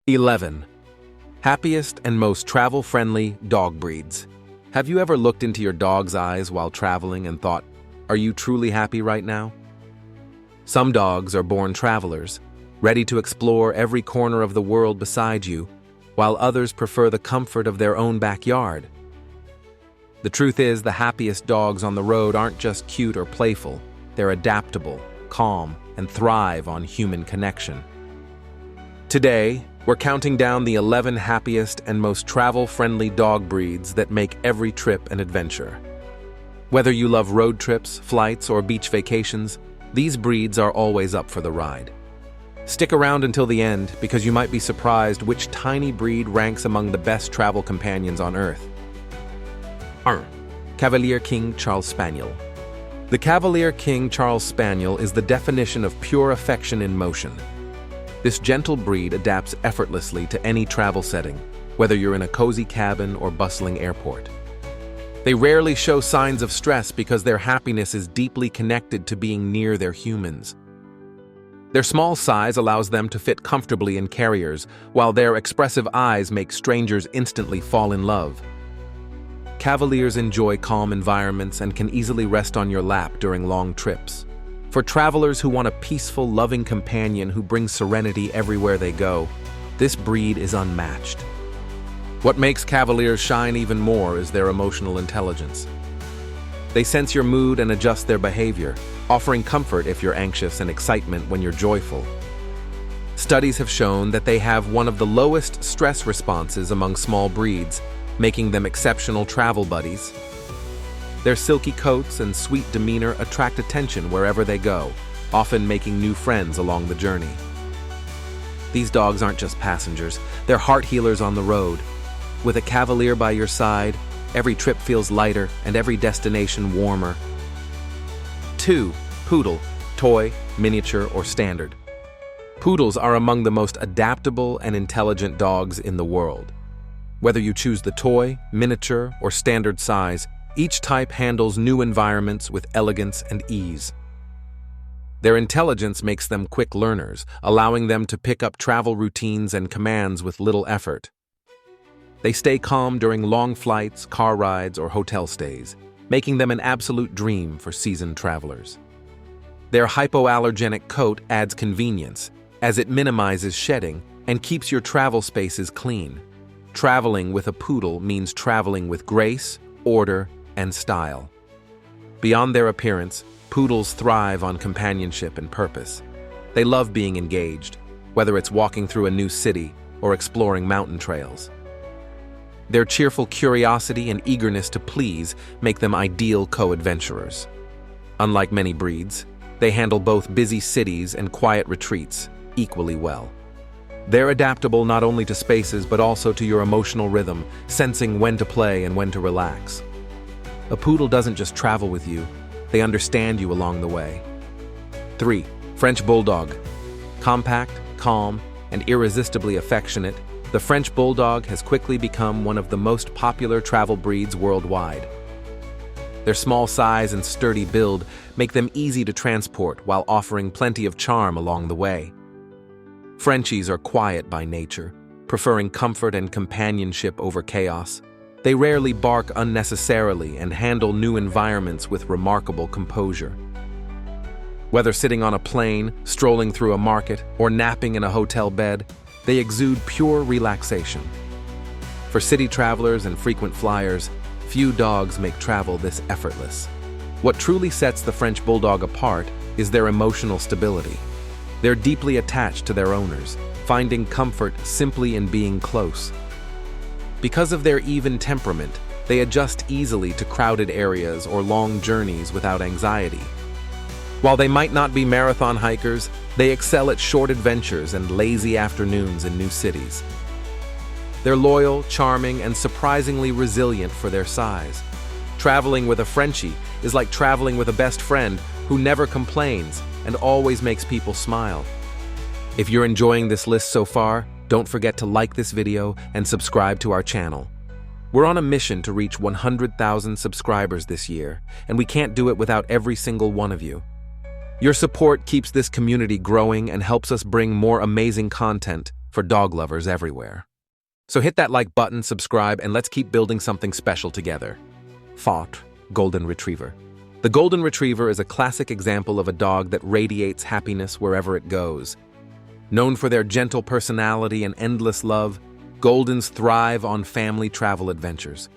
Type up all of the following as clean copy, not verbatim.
11. Happiest and most travel-friendly dog breeds. Have you ever looked into your dog's eyes while traveling and thought, are you truly happy right now? Some dogs are born travelers, ready to explore every corner of the world beside you, while others prefer the comfort of their own backyard. The truth is, the happiest dogs on the road aren't just cute or playful. They're adaptable, calm, and thrive on human connection. Today, we're counting down the 11 happiest and most travel-friendly dog breeds that make every trip an adventure. Whether you love road trips, flights, or beach vacations, these breeds are always up for the ride. Stick around until the end because you might be surprised which tiny breed ranks among the best travel companions on Earth. 1. Cavalier King Charles Spaniel. The Cavalier King Charles Spaniel is the definition of pure affection in motion. This gentle breed adapts effortlessly to any travel setting, whether you're in a cozy cabin or bustling airport. They rarely show signs of stress because their happiness is deeply connected to being near their humans. Their small size allows them to fit comfortably in carriers, while their expressive eyes make strangers instantly fall in love. Cavaliers enjoy calm environments and can easily rest on your lap during long trips. For travelers who want a peaceful, loving companion who brings serenity everywhere they go, this breed is unmatched. What makes Cavaliers shine even more is their emotional intelligence. They sense your mood and adjust their behavior, offering comfort if you're anxious and excitement when you're joyful. Studies have shown that they have one of the lowest stress responses among small breeds, making them exceptional travel buddies. Their silky coats and sweet demeanor attract attention wherever they go, often making new friends along the journey. These dogs aren't just passengers, they're heart healers on the road. With a Cavalier by your side, every trip feels lighter and every destination warmer. 2. Poodle, toy, miniature, or standard. Poodles are among the most adaptable and intelligent dogs in the world. Whether you choose the toy, miniature, or standard size, each type handles new environments with elegance and ease. Their intelligence makes them quick learners, allowing them to pick up travel routines and commands with little effort. They stay calm during long flights, car rides, or hotel stays, making them an absolute dream for seasoned travelers. Their hypoallergenic coat adds convenience, as it minimizes shedding and keeps your travel spaces clean. Traveling with a poodle means traveling with grace, order, and style. Beyond their appearance, poodles thrive on companionship and purpose. They love being engaged, whether it's walking through a new city or exploring mountain trails. Their cheerful curiosity and eagerness to please make them ideal co-adventurers. Unlike many breeds, they handle both busy cities and quiet retreats equally well. They're adaptable not only to spaces but also to your emotional rhythm, sensing when to play and when to relax. A poodle doesn't just travel with you, they understand you along the way. 3. French Bulldog. Compact, calm, and irresistibly affectionate, the French Bulldog has quickly become one of the most popular travel breeds worldwide. Their small size and sturdy build make them easy to transport while offering plenty of charm along the way. Frenchies are quiet by nature, preferring comfort and companionship over chaos. They rarely bark unnecessarily and handle new environments with remarkable composure. Whether sitting on a plane, strolling through a market, or napping in a hotel bed, they exude pure relaxation. For city travelers and frequent flyers, few dogs make travel this effortless. What truly sets the French Bulldog apart is their emotional stability. They're deeply attached to their owners, finding comfort simply in being close. Because of their even temperament, they adjust easily to crowded areas or long journeys without anxiety. While they might not be marathon hikers, they excel at short adventures and lazy afternoons in new cities. They're loyal, charming, and surprisingly resilient for their size. Traveling with a Frenchie is like traveling with a best friend who never complains and always makes people smile. If you're enjoying this list so far, don't forget to like this video and subscribe to our channel. We're on a mission to reach 100,000 subscribers this year, and we can't do it without every single one of you. Your support keeps this community growing and helps us bring more amazing content for dog lovers everywhere. So hit that like button, subscribe, and let's keep building something special together. Fort, Golden Retriever. The Golden Retriever is a classic example of a dog that radiates happiness wherever it goes. Known for their gentle personality and endless love, Goldens thrive on family travel adventures.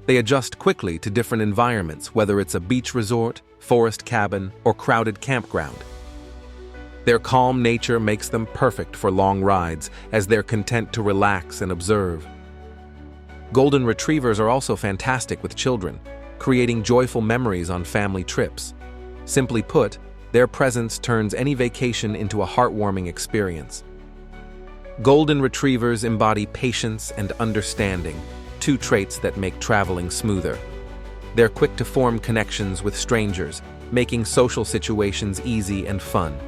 They adjust quickly to different environments, whether it's a beach resort, forest cabin, or crowded campground. Their calm nature makes them perfect for long rides, as they're content to relax and observe. Golden Retrievers are also fantastic with children, creating joyful memories on family trips. Simply put, their presence turns any vacation into a heartwarming experience. Golden Retrievers embody patience and understanding, two traits that make traveling smoother. They're quick to form connections with strangers, making social situations easy and fun.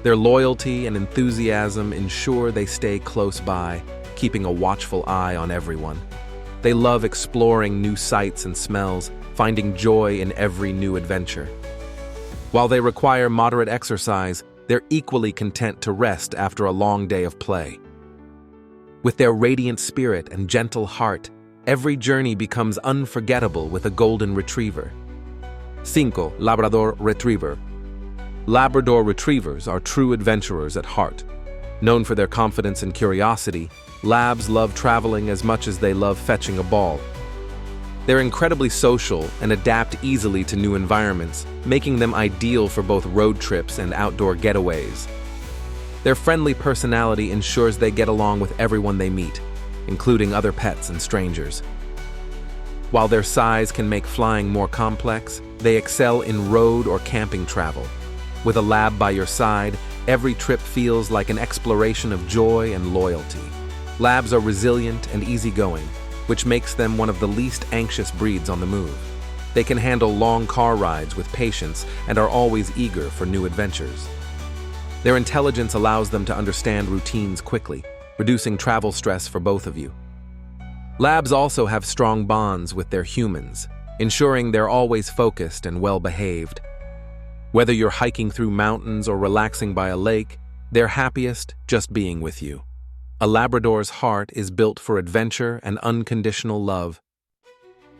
Their loyalty and enthusiasm ensure they stay close by, keeping a watchful eye on everyone. They love exploring new sights and smells, finding joy in every new adventure. While they require moderate exercise, they're equally content to rest after a long day of play. With their radiant spirit and gentle heart, every journey becomes unforgettable with a Golden Retriever. 5. Labrador Retriever. Labrador Retrievers are true adventurers at heart. Known for their confidence and curiosity, Labs love traveling as much as they love fetching a ball. They're incredibly social and adapt easily to new environments, making them ideal for both road trips and outdoor getaways. Their friendly personality ensures they get along with everyone they meet, including other pets and strangers. While their size can make flying more complex, they excel in road or camping travel. With a lab by your side, every trip feels like an exploration of joy and loyalty. Labs are resilient and easygoing, which makes them one of the least anxious breeds on the move. They can handle long car rides with patience and are always eager for new adventures. Their intelligence allows them to understand routines quickly, reducing travel stress for both of you. Labs also have strong bonds with their humans, ensuring they're always focused and well-behaved. Whether you're hiking through mountains or relaxing by a lake, they're happiest just being with you. A Labrador's heart is built for adventure and unconditional love.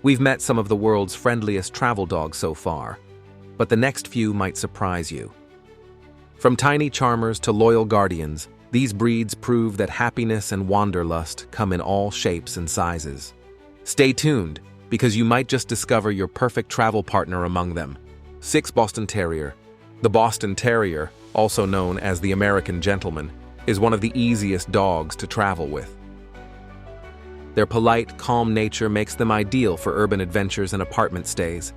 We've met some of the world's friendliest travel dogs so far, but the next few might surprise you. From tiny charmers to loyal guardians, these breeds prove that happiness and wanderlust come in all shapes and sizes. Stay tuned, because you might just discover your perfect travel partner among them. 6. Boston Terrier. The Boston Terrier, also known as the American Gentleman, is one of the easiest dogs to travel with. Their polite, calm nature makes them ideal for urban adventures and apartment stays.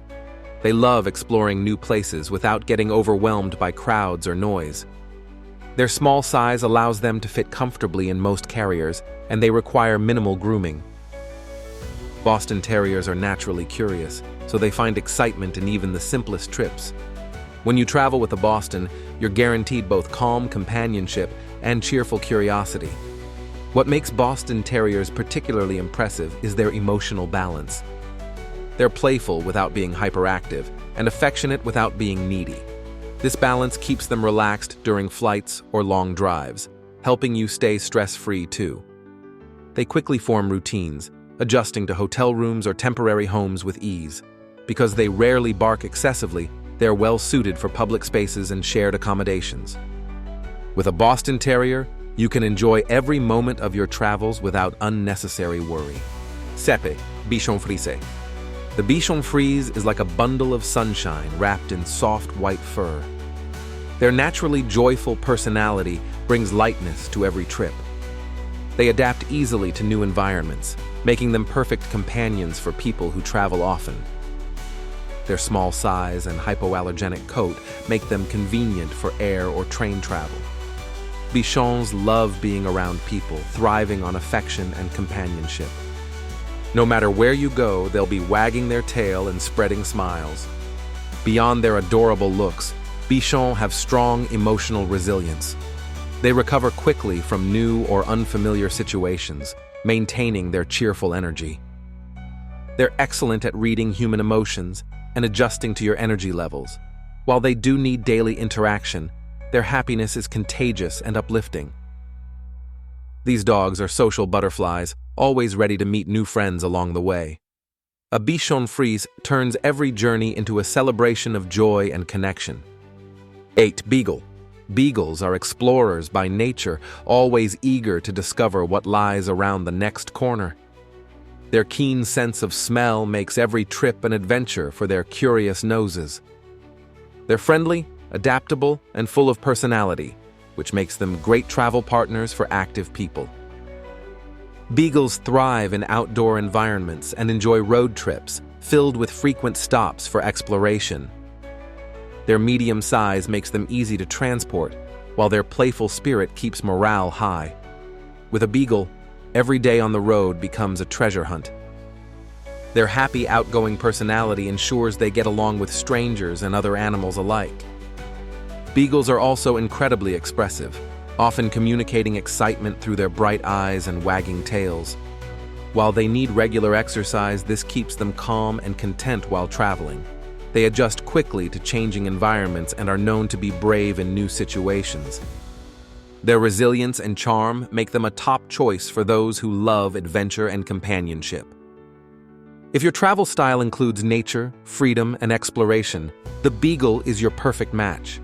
They love exploring new places without getting overwhelmed by crowds or noise. Their small size allows them to fit comfortably in most carriers, and they require minimal grooming. Boston Terriers are naturally curious, so they find excitement in even the simplest trips. When you travel with a Boston, you're guaranteed both calm companionship and cheerful curiosity. What makes Boston Terriers particularly impressive is their emotional balance. They're playful without being hyperactive and affectionate without being needy. This balance keeps them relaxed during flights or long drives, helping you stay stress-free too. They quickly form routines, adjusting to hotel rooms or temporary homes with ease. Because they rarely bark excessively, they're well suited for public spaces and shared accommodations. With a Boston Terrier, you can enjoy every moment of your travels without unnecessary worry. 7. Bichon Frise. The Bichon Frise is like a bundle of sunshine wrapped in soft white fur. Their naturally joyful personality brings lightness to every trip. They adapt easily to new environments, making them perfect companions for people who travel often. Their small size and hypoallergenic coat make them convenient for air or train travel. Bichons love being around people, thriving on affection and companionship. No matter where you go, they'll be wagging their tail and spreading smiles. Beyond their adorable looks, Bichons have strong emotional resilience. They recover quickly from new or unfamiliar situations, maintaining their cheerful energy. They're excellent at reading human emotions and adjusting to your energy levels. While they do need daily interaction, their happiness is contagious and uplifting. These dogs are social butterflies, always ready to meet new friends along the way. A bichon frise turns every journey into a celebration of joy and connection. 8. Beagle. Beagles are explorers by nature, always eager to discover what lies around the next corner. Their keen sense of smell makes every trip an adventure for their curious noses. They're friendly, adaptable, and full of personality, which makes them great travel partners for active people. Beagles thrive in outdoor environments and enjoy road trips, filled with frequent stops for exploration. Their medium size makes them easy to transport, while their playful spirit keeps morale high. With a beagle, every day on the road becomes a treasure hunt. Their happy, outgoing personality ensures they get along with strangers and other animals alike. Beagles are also incredibly expressive, often communicating excitement through their bright eyes and wagging tails. While they need regular exercise, this keeps them calm and content while traveling. They adjust quickly to changing environments and are known to be brave in new situations. Their resilience and charm make them a top choice for those who love adventure and companionship. If your travel style includes nature, freedom, and exploration, the Beagle is your perfect match.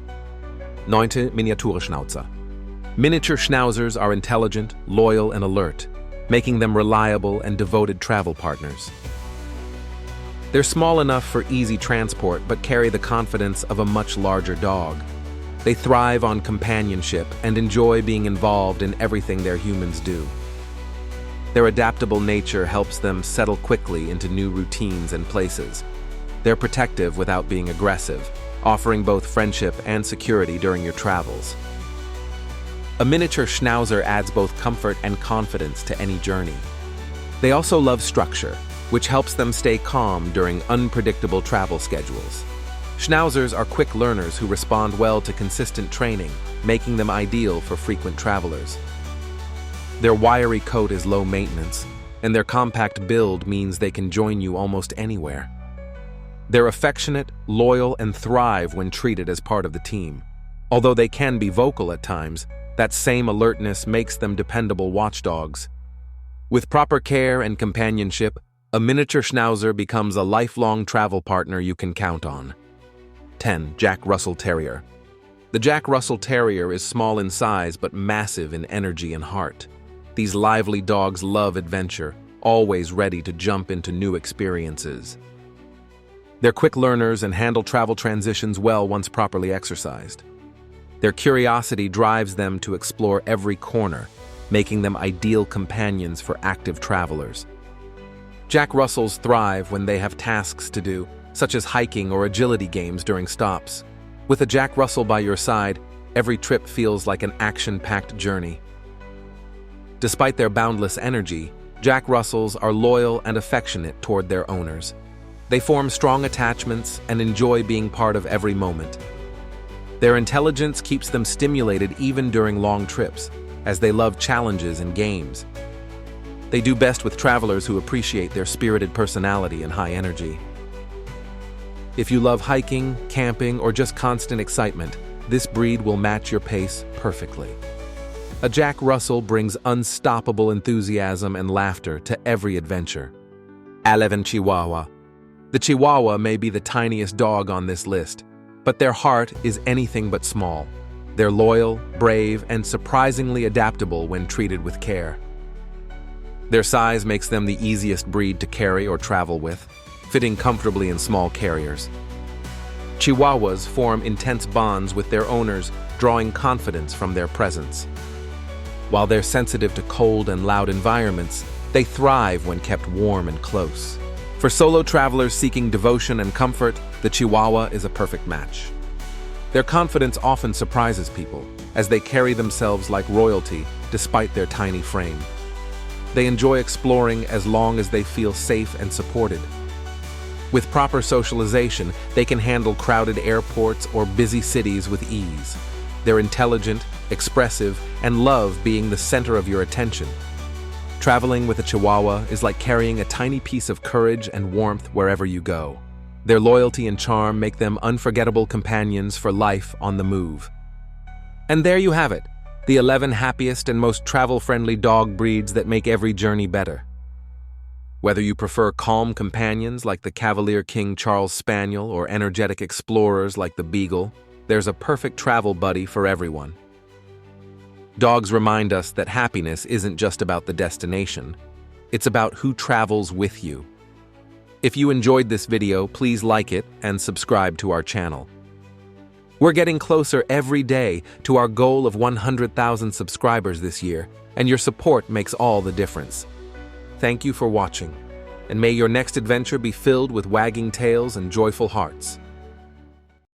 9. Miniaturschnauzer. Miniature schnauzers are intelligent, loyal, and alert, making them reliable and devoted travel partners. They're small enough for easy transport but carry the confidence of a much larger dog. They thrive on companionship and enjoy being involved in everything their humans do. Their adaptable nature helps them settle quickly into new routines and places. They're protective without being aggressive, offering both friendship and security during your travels. A miniature schnauzer adds both comfort and confidence to any journey. They also love structure, which helps them stay calm during unpredictable travel schedules. Schnauzers are quick learners who respond well to consistent training, making them ideal for frequent travelers. Their wiry coat is low maintenance, and their compact build means they can join you almost anywhere. They're affectionate, loyal, and thrive when treated as part of the team. Although they can be vocal at times, that same alertness makes them dependable watchdogs. With proper care and companionship, a miniature schnauzer becomes a lifelong travel partner you can count on. 10. Jack Russell Terrier. The Jack Russell Terrier is small in size but massive in energy and heart. These lively dogs love adventure, always ready to jump into new experiences. They're quick learners and handle travel transitions well once properly exercised. Their curiosity drives them to explore every corner, making them ideal companions for active travelers. Jack Russells thrive when they have tasks to do, such as hiking or agility games during stops. With a Jack Russell by your side, every trip feels like an action-packed journey. Despite their boundless energy, Jack Russells are loyal and affectionate toward their owners. They form strong attachments and enjoy being part of every moment. Their intelligence keeps them stimulated even during long trips, as they love challenges and games. They do best with travelers who appreciate their spirited personality and high energy. If you love hiking, camping, or just constant excitement, this breed will match your pace perfectly. A Jack Russell brings unstoppable enthusiasm and laughter to every adventure. 11. Chihuahua. The Chihuahua may be the tiniest dog on this list, but their heart is anything but small. They're loyal, brave, and surprisingly adaptable when treated with care. Their size makes them the easiest breed to carry or travel with, fitting comfortably in small carriers. Chihuahuas form intense bonds with their owners, drawing confidence from their presence. While they're sensitive to cold and loud environments, they thrive when kept warm and close. For solo travelers seeking devotion and comfort, the Chihuahua is a perfect match. Their confidence often surprises people, as they carry themselves like royalty despite their tiny frame. They enjoy exploring as long as they feel safe and supported. With proper socialization, they can handle crowded airports or busy cities with ease. They're intelligent, expressive, and love being the center of your attention. Traveling with a Chihuahua is like carrying a tiny piece of courage and warmth wherever you go. Their loyalty and charm make them unforgettable companions for life on the move. And there you have it, the 11 happiest and most travel-friendly dog breeds that make every journey better. Whether you prefer calm companions like the Cavalier King Charles Spaniel or energetic explorers like the Beagle, there's a perfect travel buddy for everyone. Dogs remind us that happiness isn't just about the destination, it's about who travels with you. If you enjoyed this video, please like it and subscribe to our channel. We're getting closer every day to our goal of 100,000 subscribers this year, and your support makes all the difference. Thank you for watching, and may your next adventure be filled with wagging tails and joyful hearts.